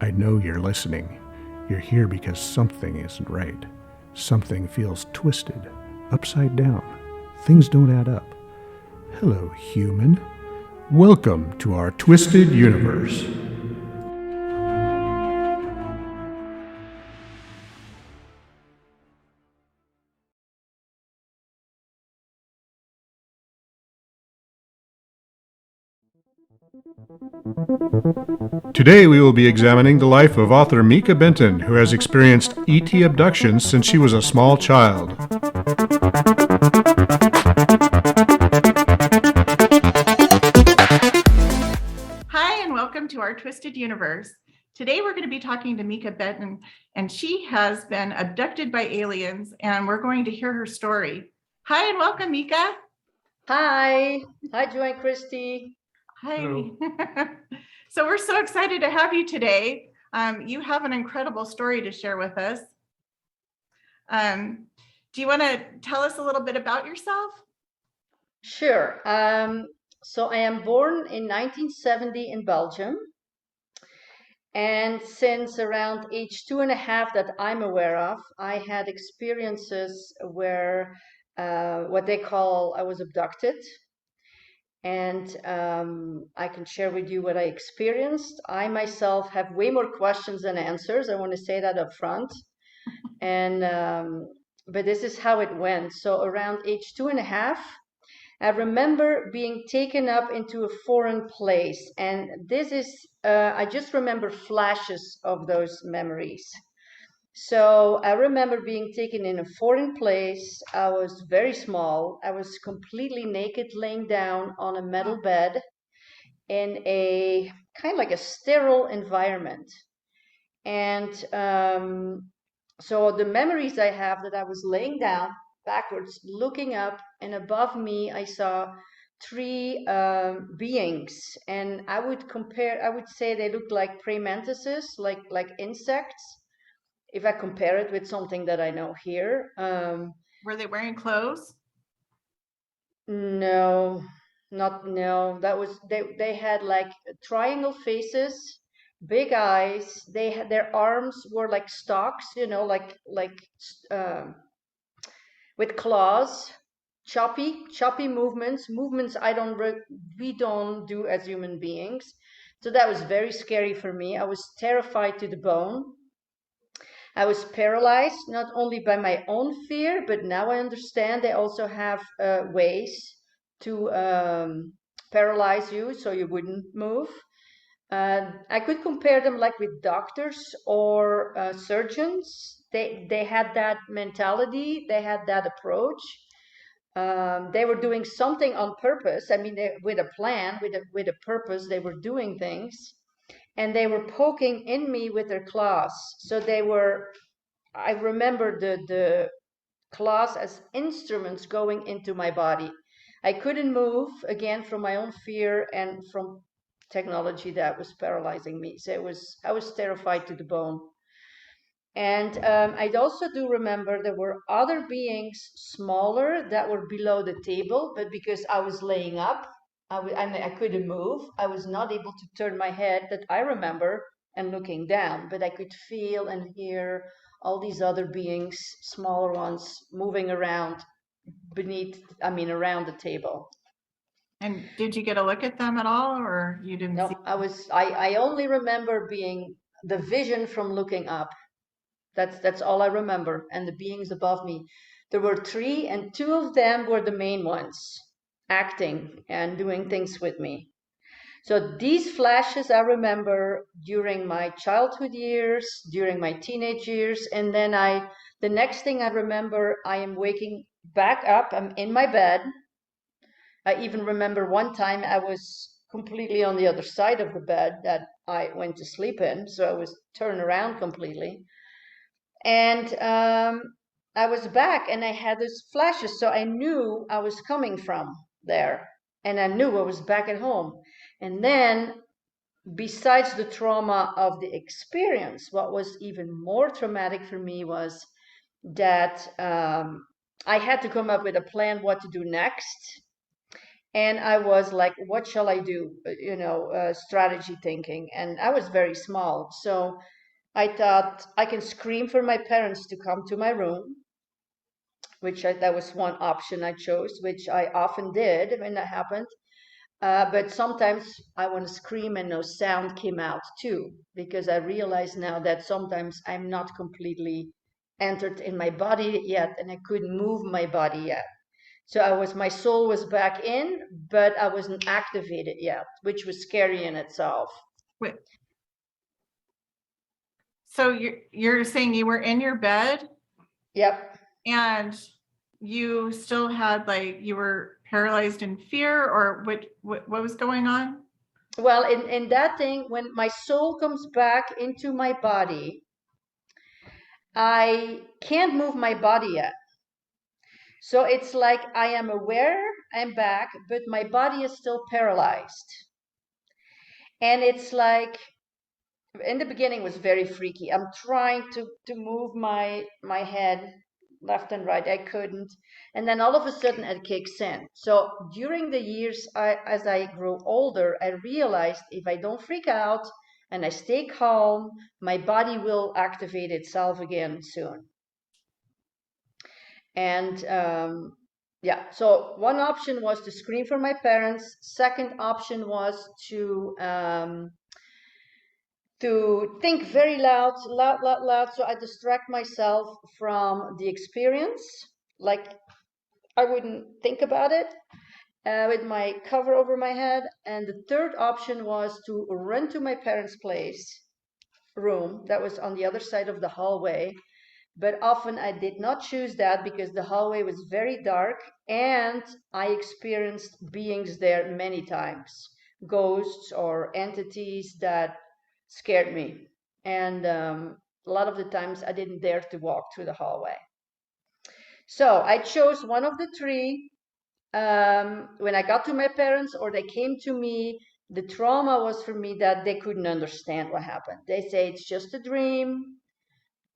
I know you're listening. You're here because something isn't right. Something feels twisted, upside down. Things don't add up. Hello, human. Welcome to our twisted universe. Today we will be examining the life of author Mieke Benton, who has experienced ET abductions since she was a small child. Hi, and welcome to our Twisted Universe. Today we're going to be talking to Mieke Benton, and she has been abducted by aliens, and we're going to hear her story. Hi, and welcome, Mieke. Hi. Hi, Joy and Christy. Hi. So we're so excited to have you today. You have an incredible story to share with us. Do you want to tell us a little bit about yourself? Sure. So I am born in 1970 in Belgium. And since around age 2.5 that I'm aware of, I had experiences where what they call I was abducted. And I can share with you what I experienced. I myself have way more questions than answers. I want to say that up front. And but this is how it went. So around age 2.5, I remember being taken up into a foreign place, and this is I just remember flashes of those memories. So I remember being taken in a foreign place. I was very small. I was completely naked, laying down on a metal bed in a kind of like a sterile environment. And so the memories I have that I was laying down backwards, looking up, and above me I saw three beings, and I would say they looked like praying mantises, like insects. If I compare it with something that I know here, Were they wearing clothes? no, not no. That was they had like triangle faces, big eyes. They had their arms were like stalks, um, with claws, choppy movements we don't do as human beings. So that was very scary for me. I was terrified to the bone. I was paralyzed not only by my own fear, but now I understand they also have ways to paralyze you so you wouldn't move. I could compare them like with doctors or surgeons. They had that mentality, they had that approach. They were doing something on purpose. I mean, with a plan, with a purpose, they were doing things, and they were poking in me with their claws. So they were. I remember the claws as instruments going into my body. I couldn't move again from my own fear and from technology that was paralyzing me. So I was terrified to the bone. And I also do remember there were other beings smaller that were below the table, but because I was laying up, I couldn't move. I was not able to turn my head, that I remember, and looking down, but I could feel and hear all these other beings, smaller ones, moving around around the table. And did you get a look at them at all, or you didn't see? No, I only remember being the vision from looking up. That's all I remember. And the beings above me. There were three, and two of them were the main ones, acting and doing things with me. So these flashes I remember during my childhood years, during my teenage years, and then the next thing I remember, I am waking back up. I'm in my bed. I even remember one time I was completely on the other side of the bed that I went to sleep in, so I was turned around completely. And I was back, and I had those flashes, so I knew I was coming from there, and I knew I was back at home. And then, besides the trauma of the experience, what was even more traumatic for me was that I had to come up with a plan what to do next. And I was like, what shall I do? Strategy thinking. And I was very small. So I thought I can scream for my parents to come to my room, that was one option I chose, which I often did when that happened. But sometimes I want to scream and no sound came out too, because I realize now that sometimes I'm not completely entered in my body yet, and I couldn't move my body yet. So my soul was back in, but I wasn't activated yet, which was scary in itself. Wait. So you're saying you were in your bed? Yep. And you still had, like, you were paralyzed in fear, or what was going on? Well, in that thing, when my soul comes back into my body, I can't move my body yet. So it's like I am aware I'm back, but my body is still paralyzed. And it's like, in the beginning was very freaky. I'm trying to move my head left and right. I couldn't. And then all of a sudden it kicks in. So during the years, as I grew older, I realized if I don't freak out and I stay calm, my body will activate itself again soon. And yeah, so one option was to scream for my parents. Second option was to think very loud, so I distract myself from the experience, like I wouldn't think about it, with my cover over my head. And the third option was to run to my parents' room that was on the other side of the hallway. But often I did not choose that because the hallway was very dark and I experienced beings there many times, ghosts or entities that scared me. And a lot of the times I didn't dare to walk through the hallway. So I chose one of the three. When I got to my parents or they came to me, the trauma was for me that they couldn't understand what happened. They say it's just a dream.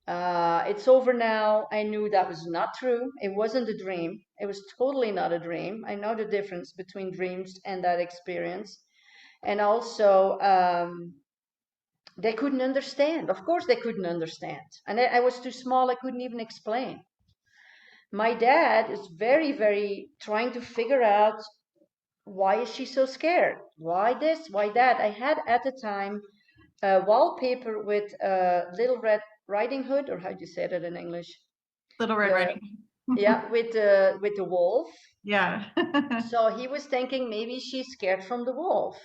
It's over now. I knew that was not true. It wasn't a dream. It was totally not a dream. I know the difference between dreams and that experience. And also, they couldn't understand. Of course, they couldn't understand. And I was too small. I couldn't even explain. My dad is very, very trying to figure out, why is she so scared? Why this? Why that? I had at the time a wallpaper with Little Red Riding Hood, or how do you say that in English? Little Red Riding Hood. Yeah, with the wolf. Yeah. So he was thinking maybe she's scared from the wolf.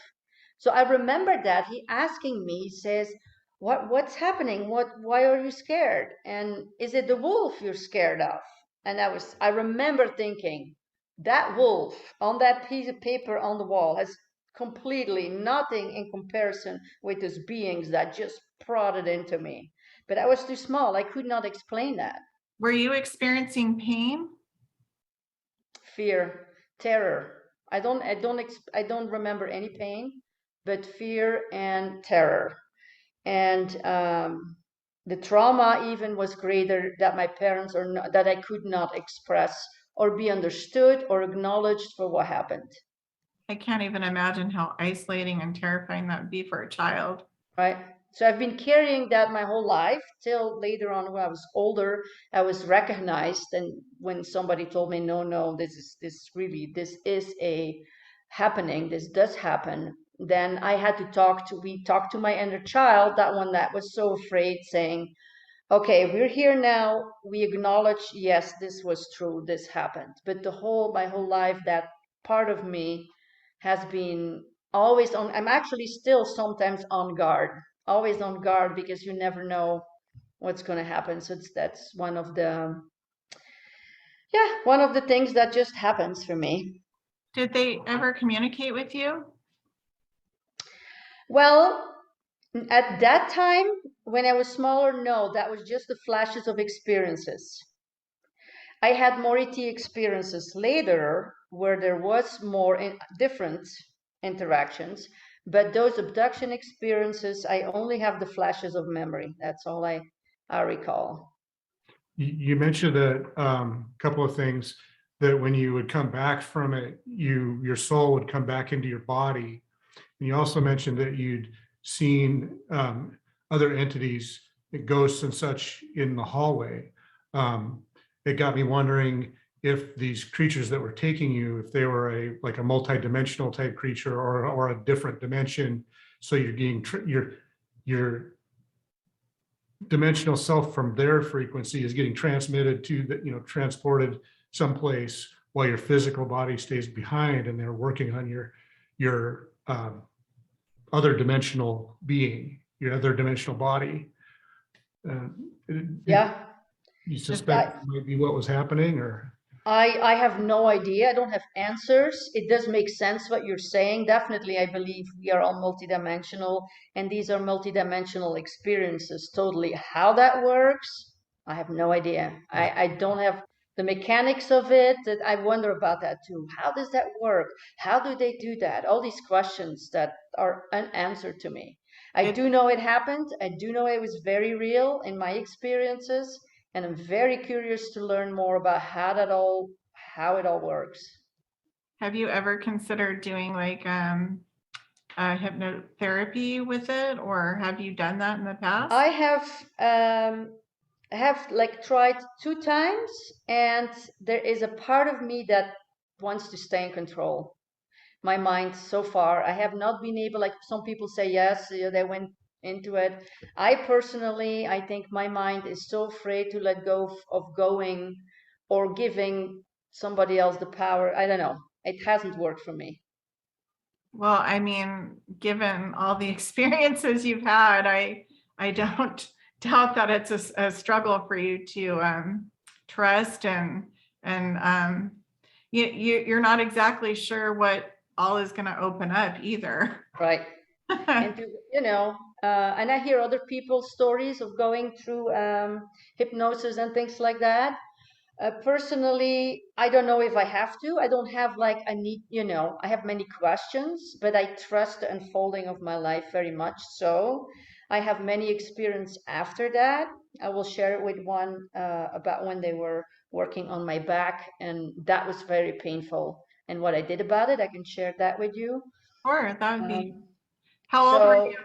So I remember that he asking me, he says, what's happening? Why are you scared? And is it the wolf you're scared of? And I remember thinking, that wolf on that piece of paper on the wall has completely nothing in comparison with those beings that just prodded into me. But I was too small. I could not explain that. Were you experiencing pain? Fear, terror. I don't remember any pain, but fear and terror. And the trauma even was greater that my parents that I could not express or be understood or acknowledged for what happened. I can't even imagine how isolating and terrifying that would be for a child. Right. So I've been carrying that my whole life till later on when I was older. I was recognized, and when somebody told me, no, this is a happening. This does happen. Then I had to we talked to my inner child, that one that was so afraid, saying, okay, we're here now. We acknowledge, yes, this was true. This happened. But my whole life, that part of me has been always on. I'm actually still sometimes on guard, always on guard, because you never know what's going to happen. So that's one of the things that just happens for me. Did they ever communicate with you? Well, at that time, when I was smaller, no, that was just the flashes of experiences. I had more ET experiences later where there was more different interactions, but those abduction experiences, I only have the flashes of memory. That's all I recall. You mentioned a couple of things. that when you would come back from it, your soul would come back into your body. And you also mentioned that you'd seen other entities, ghosts and such, in the hallway. It got me wondering if these creatures that were taking you, if they were like a multi-dimensional type creature, or a different dimension. So you're getting your dimensional self from their frequency is getting transmitted to the, transported someplace, while your physical body stays behind, and they're working on your other dimensional being, your other dimensional body. Uh, Yeah. You suspect that might be what was happening, or? I have no idea. I don't have answers. It does make sense what you're saying. Definitely, I believe we are all multidimensional, and these are multidimensional experiences. Totally. How that works, I have no idea. I don't have the mechanics of it. That I wonder about that too. How does that work? How do they do that? All these questions that are unanswered to me. I do know it happened. I do know it was very real in my experiences. And I'm very curious to learn more about how it all works. Have you ever considered doing like hypnotherapy with it, or have you done that in the past? I have like tried 2 times, and there is a part of me that wants to stay in control. My mind so far, I have not been able, like some people say, yes, they went into it. I personally, I think my mind is so afraid to let go of going or giving somebody else the power. I don't know. It hasn't worked for me. Well, I mean, given all the experiences you've had, I don't doubt that it's a struggle for you to trust, and you're not exactly sure what all is going to open up either. Right. And and I hear other people's stories of going through hypnosis and things like that. Personally, I don't know if I have to. I don't have like I need, I have many questions, but I trust the unfolding of my life very much. So I have many experience after that. I will share it with one about when they were working on my back, and that was very painful. And what I did about it, I can share that with you. Sure, that would be. How old were you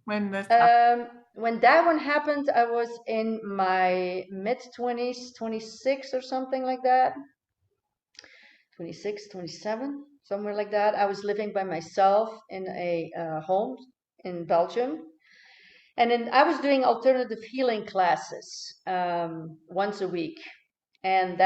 when this happened? When that one happened, I was in my mid-20s, 26 or something like that. 26, 27, somewhere like that. I was living by myself in a home in Belgium. And then I was doing alternative healing classes once a week. And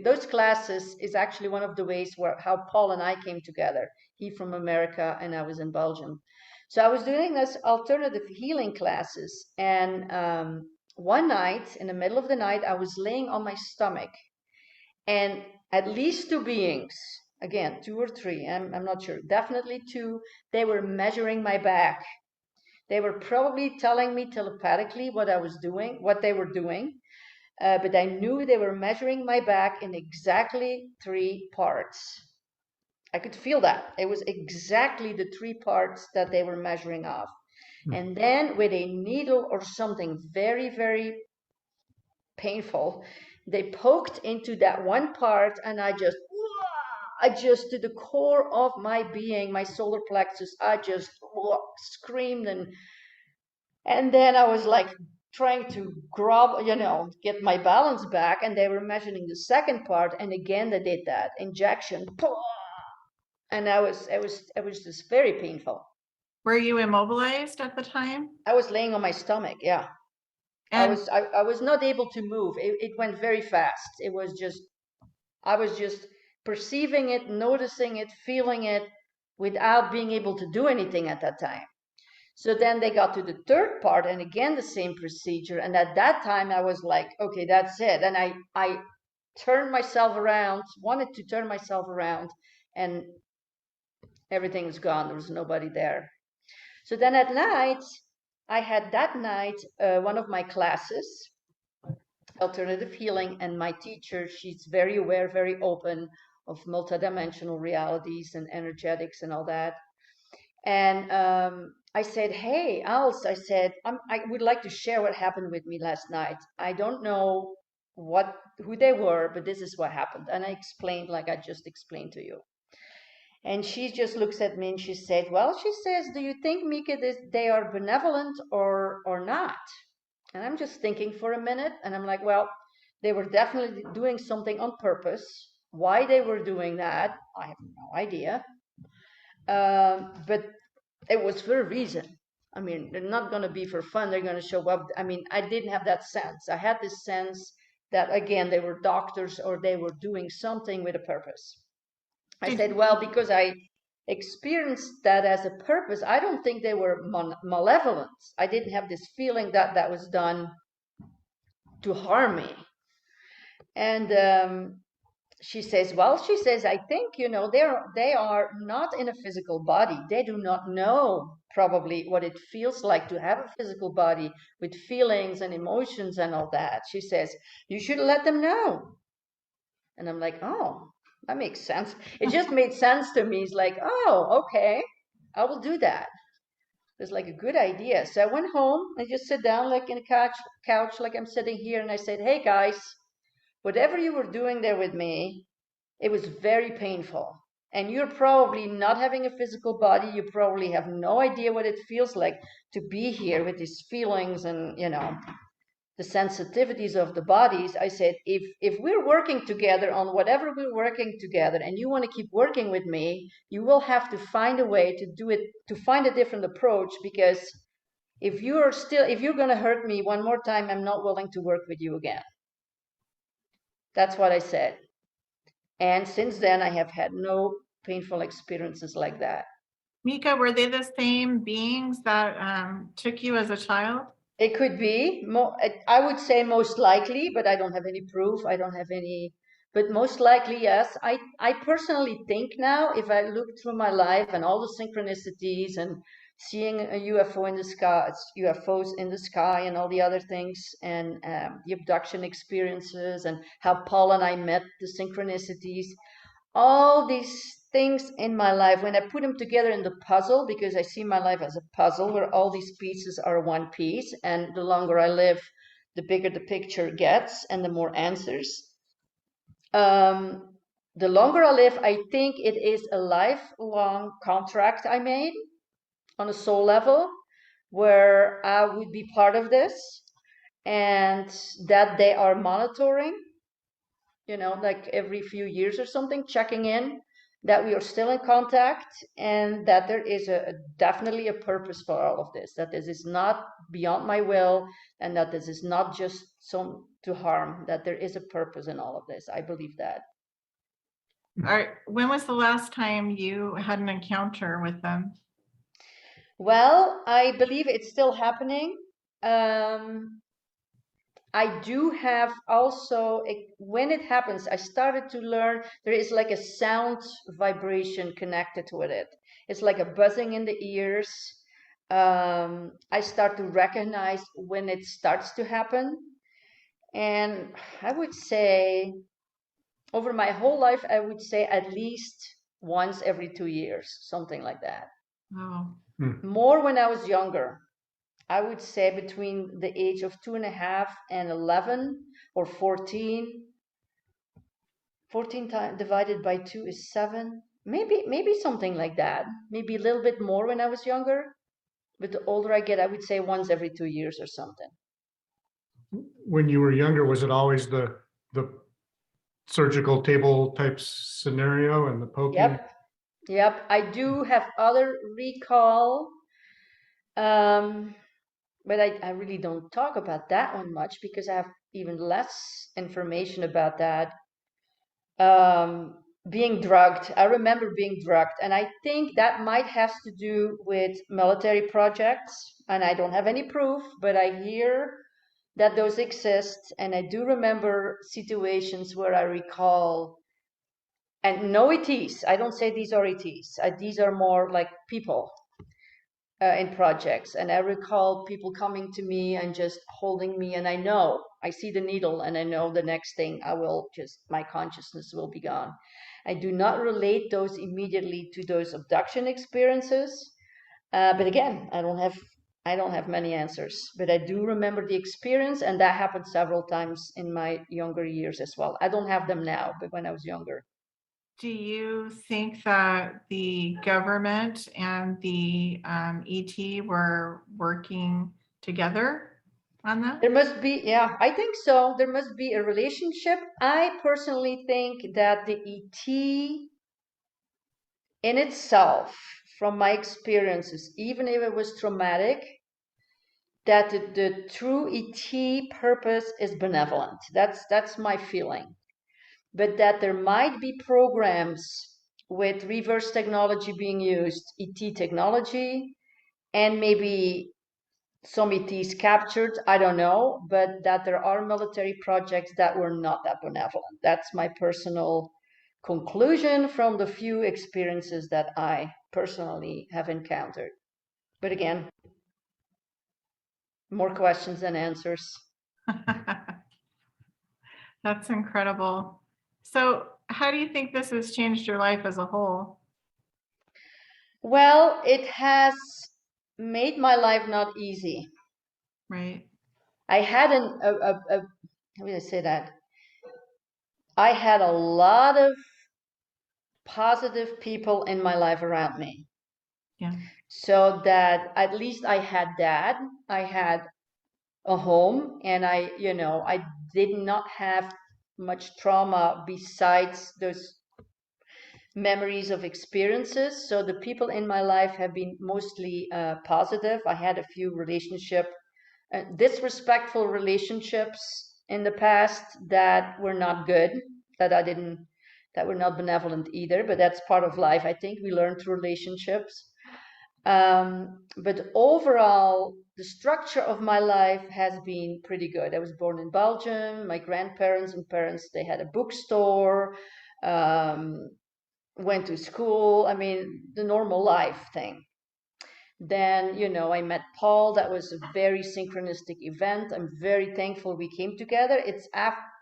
those classes is actually one of the ways how Paul and I came together. He from America and I was in Belgium. So I was doing this alternative healing classes. And one night, in the middle of the night, I was laying on my stomach. And at least 2 beings, again, 2 or 3, I'm not sure, definitely 2, they were measuring my back. They were probably telling me telepathically what I was doing, what they were doing. But I knew they were measuring my back in exactly 3 parts. I could feel that. It was exactly the 3 parts that they were measuring off. And then with a needle or something very, very painful, they poked into that one part, and I just to the core of my being, my solar plexus, I just screamed, and then I was like trying to grab, get my balance back, and they were measuring the second part, and again they did that injection, and it was just very painful. Were you immobilized at the time? I was laying on my stomach, yeah. And I was not able to move. It went very fast. I was just perceiving it, noticing it, feeling it, without being able to do anything at that time. So then they got to the third part, and again the same procedure. And at that time I was like, okay, that's it. And I turned myself around, wanted to turn myself around, and everything was gone. There was nobody there. So then at night, I had that night one of my classes, alternative healing, and my teacher, she's very aware, very open of multidimensional realities and energetics and all that. And I said, hey, Als, I said, I would like to share what happened with me last night. I don't know what who they were, but this is what happened. And I explained like I just explained to you. And she just looks at me and she said, well, she says, do you think, Mieke, they are benevolent or not? And I'm just thinking for a minute, and I'm like, well, they were definitely doing something on purpose. Why they were doing that, I have no idea. But it was for a reason. I mean, they're not going to be for fun. They're going to show up. I mean, I didn't have that sense. I had this sense that, again, they were doctors or they were doing something with a purpose. I said, well, because I experienced that as a purpose, I don't think they were malevolent. I didn't have this feeling that that was done to harm me. And she says, well, she says, I think, they are not in a physical body. They do not know probably what it feels like to have a physical body with feelings and emotions and all that. She says, you should let them know. And I'm like, oh, that makes sense. It just made sense to me. It's like, oh, okay, I will do that. It's like a good idea. So I went home. I just sat down like in a couch like I'm sitting here. And I said, hey, guys, whatever you were doing there with me, it was very painful. And you're probably not having a physical body. You probably have no idea what it feels like to be here with these feelings and, the sensitivities of the bodies. I said, if we're working together on whatever we're working together and you want to keep working with me, you will have to find a way to do it, to find a different approach, because if you're going to hurt me one more time, I'm not willing to work with you again. That's what I said. And since then, I have had no painful experiences like that. Mieke, were they the same beings that took you as a child? It could be. I would say most likely, but I don't have any proof. I don't have any, but most likely, yes. I personally think now, if I look through my life and all the synchronicities and seeing a UFO in the sky, UFOs in the sky and all the other things, and the abduction experiences and how Paul and I met, the synchronicities, all these things in my life, when I put them together in the puzzle, because I see my life as a puzzle where all these pieces are one piece, and the longer I live, the bigger the picture gets and the more answers. The longer I live, I think it is a lifelong contract I made on a soul level, where I would be part of this, and that they are monitoring, like every few years or something, checking in that we are still in contact, and that there is definitely a purpose for all of this, that this is not beyond my will, and that this is not just some to harm, that there is a purpose in all of this. I believe that. When was the last time you had an encounter with them? Well, I believe it's still happening. I do have also, when it happens, I started to learn there is like a sound vibration connected with it. It's like a buzzing in the ears. I start to recognize when it starts to happen. And I would say over my whole life, I would say at least once every 2 years, something like that. Oh. More when I was younger. I would say between the age of 2.5 and 11 or 14. 14 divided by 2 is 7. Maybe something like that. Maybe a little bit more when I was younger. But the older I get, I would say once every 2 years or something. When you were younger, was it always the surgical table type scenario and the poking? Yep. I do have other recall. But I really don't talk about that one much because I have even less information about that. Being drugged. I remember being drugged, and I think that might have to do with military projects, and I don't have any proof, but I hear that those exist, and I do remember situations where I recall, and no ETs, I don't say these are ETs, these are more like people in projects, and I recall people coming to me and just holding me, and I see the needle, and I know the next thing my consciousness will be gone. I do not relate those immediately to those abduction experiences, but again, I don't have I don't have many answers, but I do remember the experience, and that happened several times in my younger years as well. I don't have them now, but when I was younger. Do you think that the government and the ET were working together on that? There must be, yeah, I think so. There must be a relationship. I personally think that the ET in itself, from my experiences, even if it was traumatic, that the true ET purpose is benevolent. That's my feeling. But that there might be programs with reverse technology being used, ET technology, and maybe some ETs captured, I don't know, but that there are military projects that were not that benevolent. That's my personal conclusion from the few experiences that I personally have encountered. But again, more questions than answers. That's incredible. So how do you think this has changed your life as a whole? Well, it has made my life not easy. Right. I had how do I say that? I had a lot of positive people in my life around me. Yeah. So that at least I had that. I had a home, and I did not have much trauma besides those memories of experiences. So the people in my life have been mostly positive. I had a few disrespectful relationships in the past that were not good, that were not benevolent either, but that's part of life. I think we learn through relationships. But overall, the structure of my life has been pretty good. I was born in Belgium. My grandparents and parents, they had a bookstore, went to school. I mean, the normal life thing. Then, I met Paul. That was a very synchronistic event. I'm very thankful we came together. It's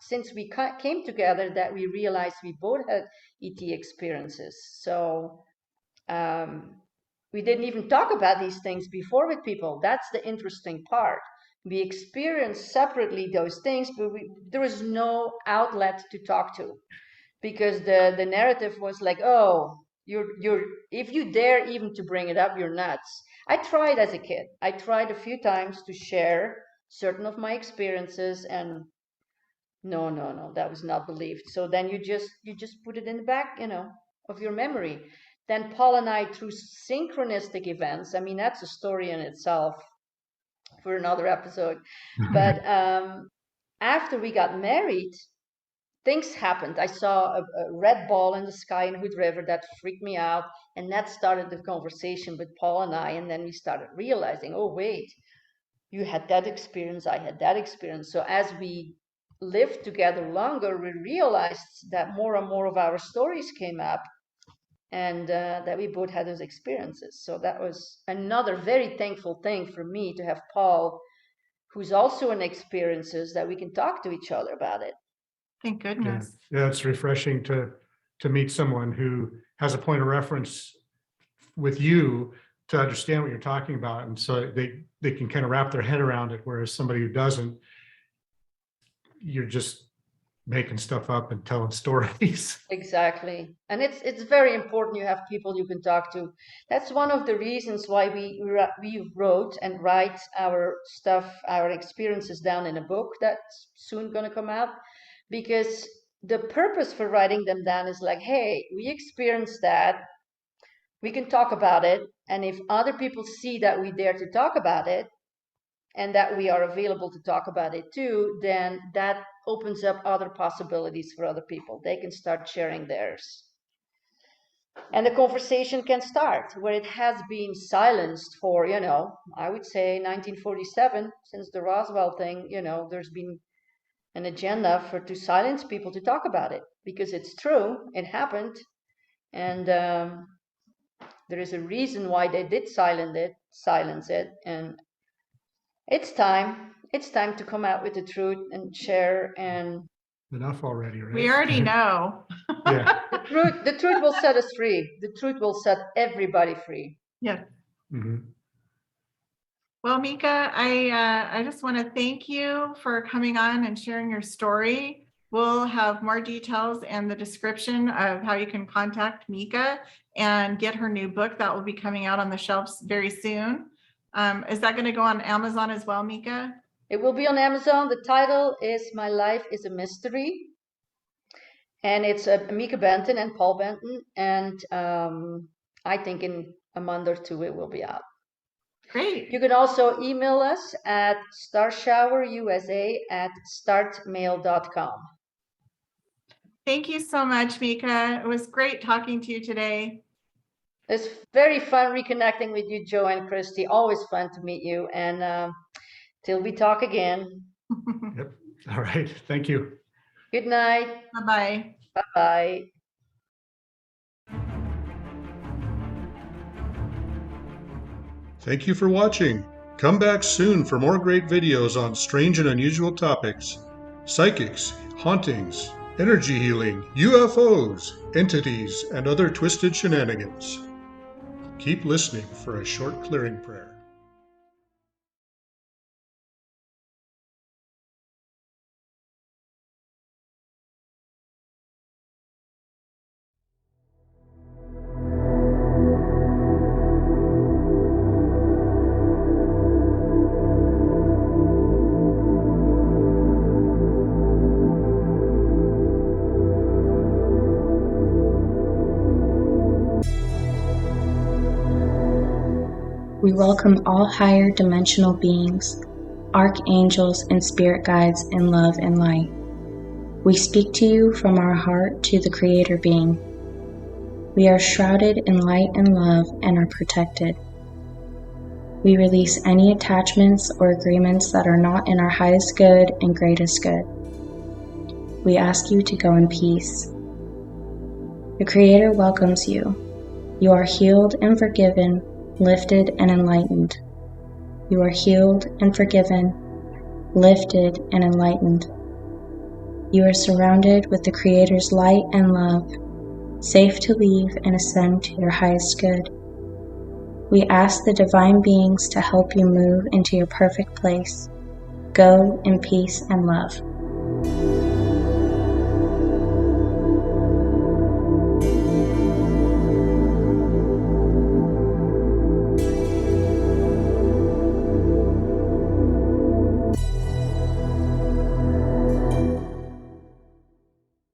since we came together that we realized we both had ET experiences. So we didn't even talk about these things before with people. That's the interesting part. We experienced separately those things, but there was no outlet to talk to, because the narrative was like, oh, you're if you dare even to bring it up, you're nuts. I tried as a kid. I tried a few times to share certain of my experiences, and no, that was not believed. So then you just put it in the back, of your memory. Then Paul and I, through synchronistic events, I mean, that's a story in itself for another episode. But after we got married, things happened. I saw a red ball in the sky in Hood River that freaked me out. And that started the conversation with Paul and I. And then we started realizing, oh, wait, you had that experience, I had that experience. So as we lived together longer, we realized that more and more of our stories came up, and that we both had those experiences. So that was another very thankful thing for me, to have Paul, who's also in experiences, that we can talk to each other about it. Thank goodness. Yeah, it's refreshing to meet someone who has a point of reference with you to understand what you're talking about, and so they can kind of wrap their head around it. Whereas somebody who doesn't, you're just making stuff up and telling stories. Exactly. And it's very important you have people you can talk to. That's one of the reasons why we wrote and write our stuff, our experiences down in a book that's soon going to come out, because the purpose for writing them down is like, hey, we experienced that. We can talk about it. And if other people see that we dare to talk about it, and that we are available to talk about it too, then that opens up other possibilities for other people. They can start sharing theirs. And the conversation can start where it has been silenced for, I would say 1947, since the Roswell thing, there's been an agenda to silence people to talk about it, because it's true, it happened. And there is a reason why they did silence it. And it's time to come out with the truth and share. And Enough already, right? We already know. Yeah. the truth will set us free. The truth will set everybody free. Yeah. Mm-hmm. Well, Mieke, I just want to thank you for coming on and sharing your story. We'll have more details and the description of how you can contact Mieke and get her new book that will be coming out on the shelves very soon. Is that going to go on Amazon as well, Mieke? It will be on Amazon. The title is My Life is a Mystery. And it's Mieke Benton and Paul Benton. And I think in a month or two it will be out. Great. You can also email us at starshowerusa@startmail.com. Thank you so much, Mieke. It was great talking to you today. It's very fun reconnecting with you, Joe and Christy. Always fun to meet you. And till we talk again. Yep. All right. Thank you. Good night. Bye-bye. Bye-bye. Thank you for watching. Come back soon for more great videos on strange and unusual topics: psychics, hauntings, energy healing, UFOs, entities, and other twisted shenanigans. Keep listening for a short clearing prayer. We welcome all higher dimensional beings, archangels, and spirit guides in love and light. We speak to you from our heart to the Creator being. We are shrouded in light and love and are protected. We release any attachments or agreements that are not in our highest good and greatest good. We ask you to go in peace. The Creator welcomes you. You are healed and forgiven, lifted and enlightened. You are healed and forgiven, lifted and enlightened. You are surrounded with the Creator's light and love, safe to leave and ascend to your highest good. We ask the divine beings to help you move into your perfect place. Go in peace and love.